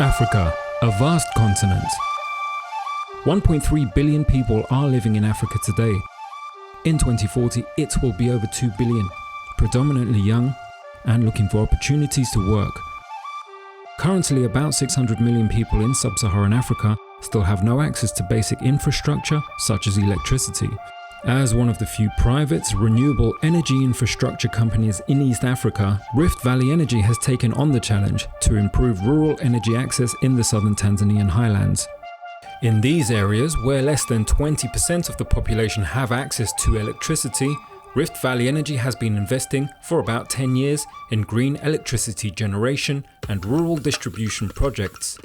Africa, a vast continent. 1.3 billion people are living in Africa today. In 2040, it will be over 2 billion, predominantly young and looking for opportunities to work. Currently, about 600 million people in sub-Saharan Africa still have no access to basic infrastructure such as electricity. As one of the few private renewable energy infrastructure companies in East Africa, Rift Valley Energy has taken on the challenge to improve rural energy access in the southern Tanzanian highlands. In these areas, where less than 20% of the population have access to electricity, Rift Valley Energy has been investing for about 10 years in green electricity generation and rural distribution projects.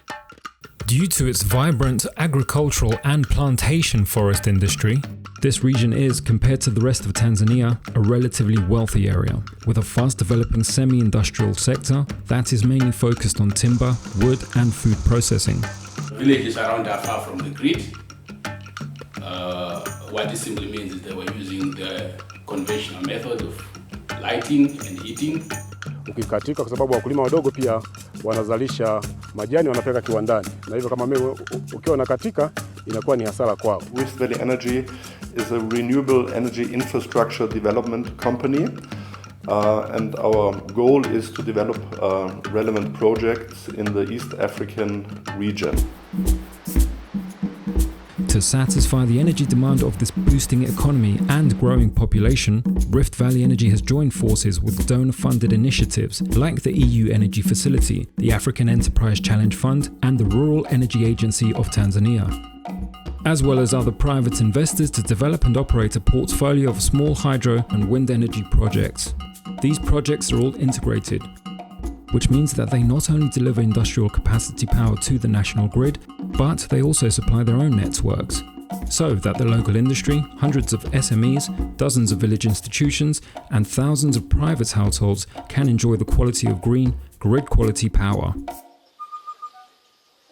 Due to its vibrant agricultural and plantation forest industry, this region is, compared to the rest of Tanzania, a relatively wealthy area, with a fast-developing semi-industrial sector that is mainly focused on timber, wood and food processing. Villages around are far from the grid. What this simply means is they were using the conventional method of lighting and heating. Ukikatika kwa sababu wakulima wadogo pia wanazalisha majani wanapeleka kiwandani. Na hivyo kama mimi ukiwa unakatika inakuwa ni hasara kwao. Rift Valley Energy is a renewable energy infrastructure development company. And our goal is to develop relevant projects in the East African region. To satisfy the energy demand of this boosting economy and growing population, Rift Valley Energy has joined forces with donor-funded initiatives like the EU Energy Facility, the African Enterprise Challenge Fund, and the Rural Energy Agency of Tanzania, as well as other private investors to develop and operate a portfolio of small hydro and wind energy projects. These projects are all integrated, which means that they not only deliver industrial capacity power to the national grid, but they also supply their own networks, so that the local industry, hundreds of SMEs, dozens of village institutions, and thousands of private households can enjoy the quality of green, grid-quality power.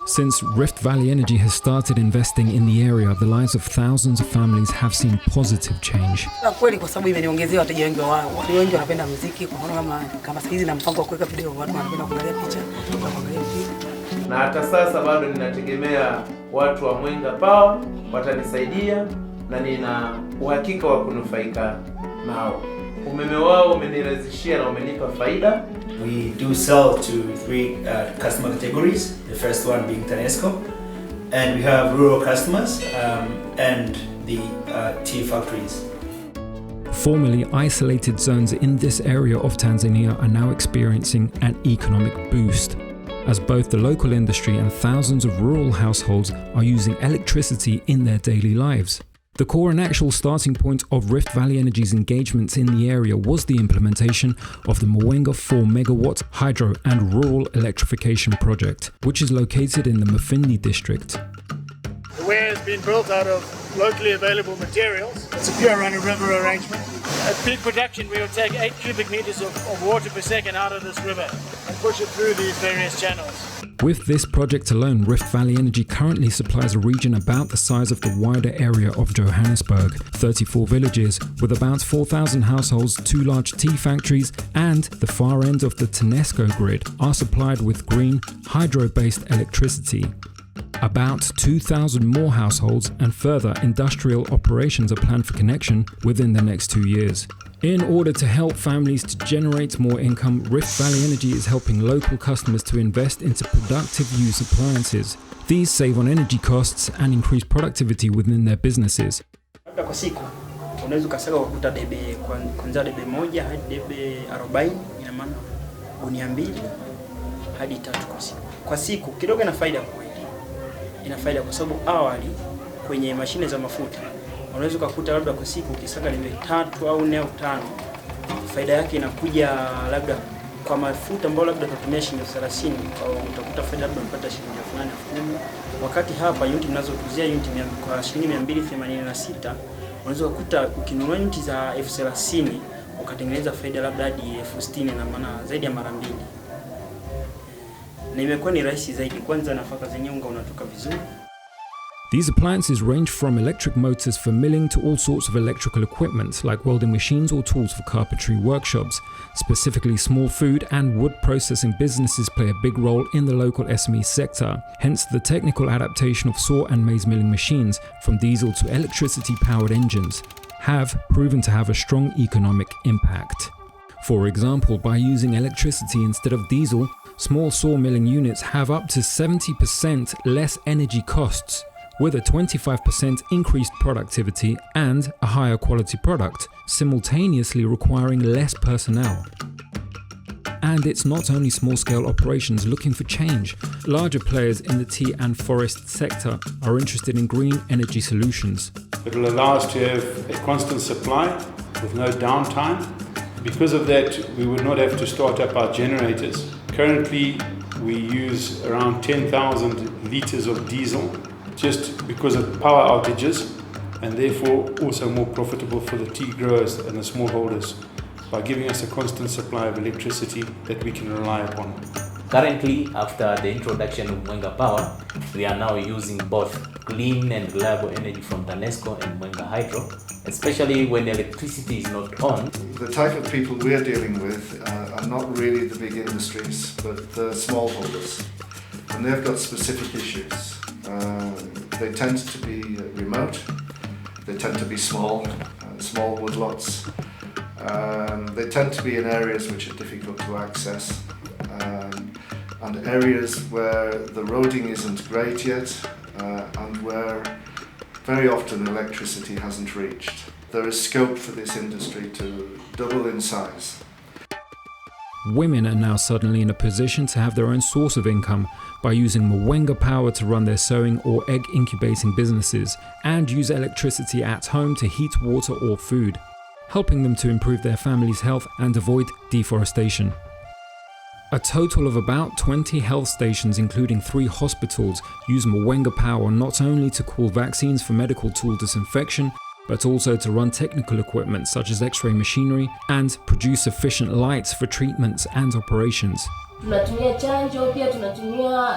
Since Rift Valley Energy has started investing in the area, the lives of thousands of families have seen positive change. Kweli kwa sababu imeniongezea wateja wengi watu wengi wanapenda muziki, kwa mfano kama sikizi na mpango wa kuweka video, watu wanapenda kuangalia picha, kuangalia video. Na hata sasa bado ninategemea watu wa Mwenga Power watanisaidia na nina uhakika wa kunufaika nao. Umeme wao umenirahisishia na umenipa faida. We do sell to three customer categories, the first one being TANESCO, and we have rural customers and the tea factories. Formerly isolated zones in this area of Tanzania are now experiencing an economic boost, as both the local industry and thousands of rural households are using electricity in their daily lives. The core and actual starting point of Rift Valley Energy's engagements in the area was the implementation of the Mwenga 4 megawatt hydro and rural electrification project, which is located in the Mufindi district. The weir has been built out of locally available materials. It's a pure run-of-river arrangement. At peak production, we will take 8 cubic meters of water per second out of this river and push it through these various channels. With this project alone, Rift Valley Energy currently supplies a region about the size of the wider area of Johannesburg, 34 villages with about 4,000 households, 2 large tea factories, and the far end of the TANESCO grid are supplied with green, hydro-based electricity. About 2,000 more households and further industrial operations are planned for connection within the next 2 years. In order to help families to generate more income, Rift Valley Energy is helping local customers to invest into productive use appliances. These save on energy costs and increase productivity within their businesses. Kwa siku unaweza ukasaga kukuta debe kuanzia debe 1 hadi debe 40, ina maana gunia 2 hadi 3 kwa siku. Kwa siku kidogo ina faida kweli. Ina faida kwa sababu awali kwenye mashine za mafuta unaweza kukuta labda kwa siku ukisaga debe 3 au 4 au 5. Faida yake inakuja labda kwa mafuta ambayo labda tunatumia shilingi 30 au utakuta faida labda unapata shilingi 8,000. Wakati hapa unit mnazotuzia unit kwa shilingi 286, unaweza kukuta ukinunua unit za 30,000 ukatengeneza faida labda hadi 60,000, na maana zaidi ya mara 2. Na imekuwa ni rahisi zaidi, kwanza nafaka zenyewe unga unatoka vizuri. These appliances range from electric motors for milling to all sorts of electrical equipment like welding machines or tools for carpentry workshops. Specifically, small food and wood processing businesses play a big role in the local SME sector. Hence, the technical adaptation of saw and maize milling machines from diesel to electricity-powered engines have proven to have a strong economic impact. For example, by using electricity instead of diesel, small saw milling units have up to 70% less energy costs, with a 25% increased productivity and a higher quality product, simultaneously requiring less personnel. And it's not only small-scale operations looking for change. Larger players in the tea and forest sector are interested in green energy solutions. It will allow us to have a constant supply with no downtime. Because of that, we would not have to start up our generators. Currently, we use around 10,000 litres of diesel just because of power outages, and therefore also more profitable for the tea growers and the smallholders by giving us a constant supply of electricity that we can rely upon. Currently, after the introduction of Mwenga Power, we are now using both clean and reliable energy from TANESCO and Mwenga Hydro, especially when electricity is not on. The type of people we're dealing with are not really the big industries, but the smallholders, and they've got specific issues. They tend to be remote, they tend to be small woodlots. They tend to be in areas which are difficult to access, and areas where the roading isn't great yet, and where very often electricity hasn't reached. There is scope for this industry to double in size. Women are now suddenly in a position to have their own source of income by using Mwenga Power to run their sewing or egg incubating businesses and use electricity at home to heat water or food, helping them to improve their family's health and avoid deforestation. A total of about 20 health stations, including 3 hospitals, use Mwenga Power not only to cool vaccines for medical tool disinfection, but also to run technical equipment such as X-ray machinery and produce sufficient lights for treatments and operations. Tunatumia chanjo, pia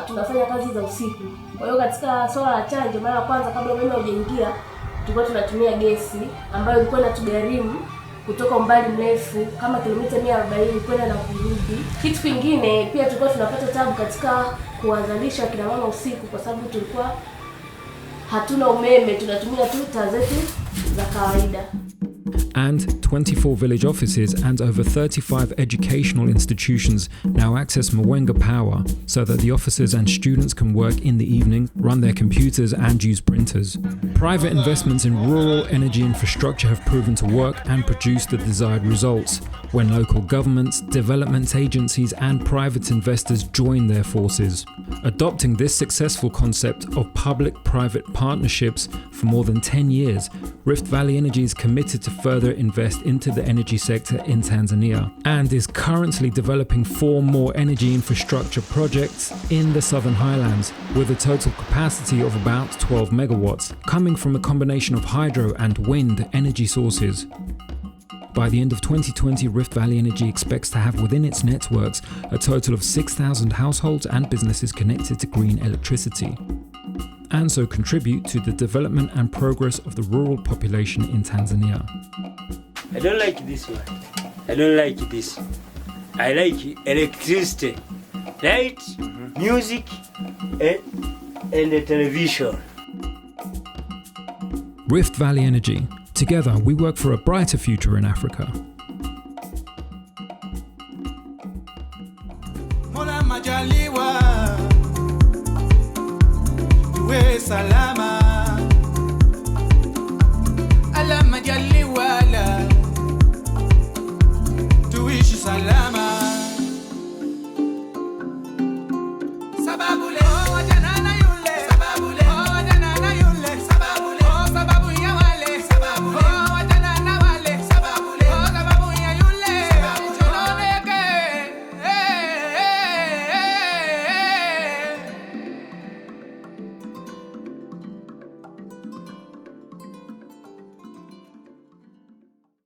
tunafanya kazi za usiku. Kwa hiyo katika swala la chanjo, mara ya kwanza kabla umeme hujaingia, tulikuwa tunatumia gesi ambayo ilikuwa inatugharimu kutoka umbali mrefu kama kilomita 140 kwenda na kurudi. Kitu kingine pia tulikuwa tunapata tabu katika kuwazalisha kina mama usiku kwa sababu tulikuwa hatuna umeme, tunatumia tu taa zetu za kawaida. And 24 village offices and over 35 educational institutions now access Mwenga Power so that the officers and students can work in the evening, run their computers and use printers. Private investments in rural energy infrastructure have proven to work and produce the desired results when local governments, development agencies and private investors join their forces. Adopting this successful concept of public-private partnerships for more than 10 years, Rift Valley Energy is committed to further invest into the energy sector in Tanzania and is currently developing 4 more energy infrastructure projects in the Southern Highlands with a total capacity of about 12 megawatts, coming from a combination of hydro and wind energy sources. By the end of 2020, Rift Valley Energy expects to have within its networks a total of 6,000 households and businesses connected to green electricity, and so contribute to the development and progress of the rural population in Tanzania. I don't like this one. I don't like this. I like electricity, light, music, and the television. Rift Valley Energy. Together, we work for a brighter future in Africa. Mola majaliwa, tuwe salama. Ala majaliwa la, tuishi salama. Sababu